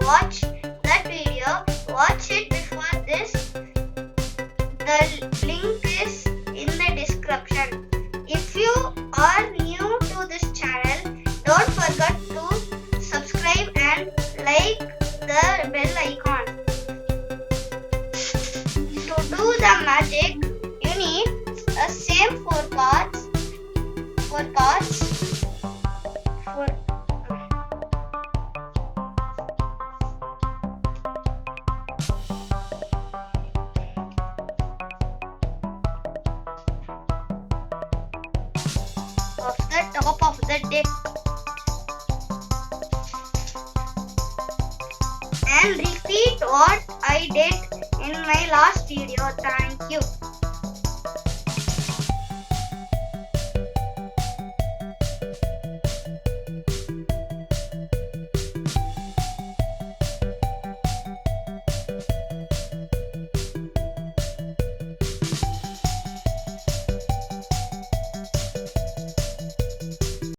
watch that video, watch it before this. The link is in the description. If you are new to this channel, don't forget to subscribe and like the bell icon. To do the magic, you need the same four cards. Of the top of the deck, and repeat what I did in my last video. Thank you.